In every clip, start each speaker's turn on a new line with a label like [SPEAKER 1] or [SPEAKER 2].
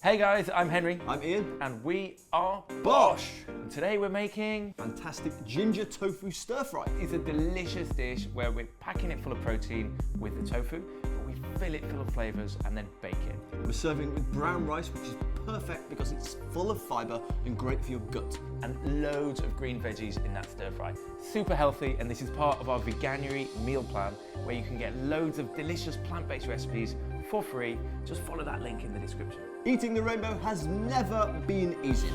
[SPEAKER 1] Hey guys, I'm Henry.
[SPEAKER 2] I'm Ian.
[SPEAKER 1] And we are
[SPEAKER 2] BOSH.
[SPEAKER 1] And today we're making
[SPEAKER 2] Fantastic ginger tofu stir fry.
[SPEAKER 1] It's a delicious dish where we're packing it full of protein with the tofu, but we fill it full of flavours and then bake it.
[SPEAKER 2] We're serving with brown rice, which is perfect because it's full of fibre and great for your gut.
[SPEAKER 1] And loads of green veggies in that stir fry. Super healthy, and this is part of our Veganuary meal plan where you can get loads of delicious plant-based recipes for free. Just follow that link in the description.
[SPEAKER 2] Eating the rainbow has never been easier.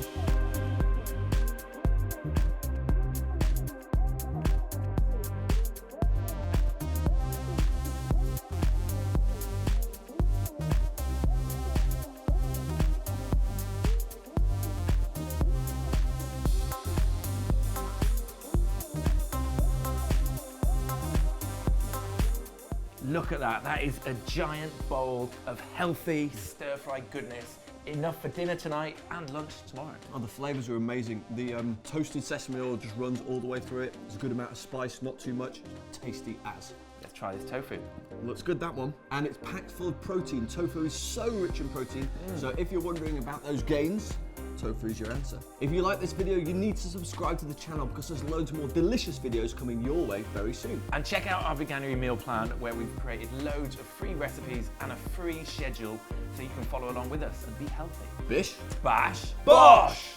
[SPEAKER 1] Look at that, that is a giant bowl of healthy stir-fry goodness. Enough for dinner tonight and lunch tomorrow.
[SPEAKER 2] Oh, the flavours are amazing. The toasted sesame oil just runs all the way through it. There's a good amount of spice, not too much. Tasty as.
[SPEAKER 1] Let's try this tofu.
[SPEAKER 2] Looks good, that one. And it's packed full of protein. Tofu is so rich in protein. So if you're wondering about those gains, tofu is your answer. If you like this video, you need to subscribe to the channel because there's loads more delicious videos coming your way very soon.
[SPEAKER 1] And check out our Veganuary meal plan where we've created loads of free recipes and a free schedule so you can follow along with us and be healthy.
[SPEAKER 2] Bish.
[SPEAKER 1] Bash. Bosh!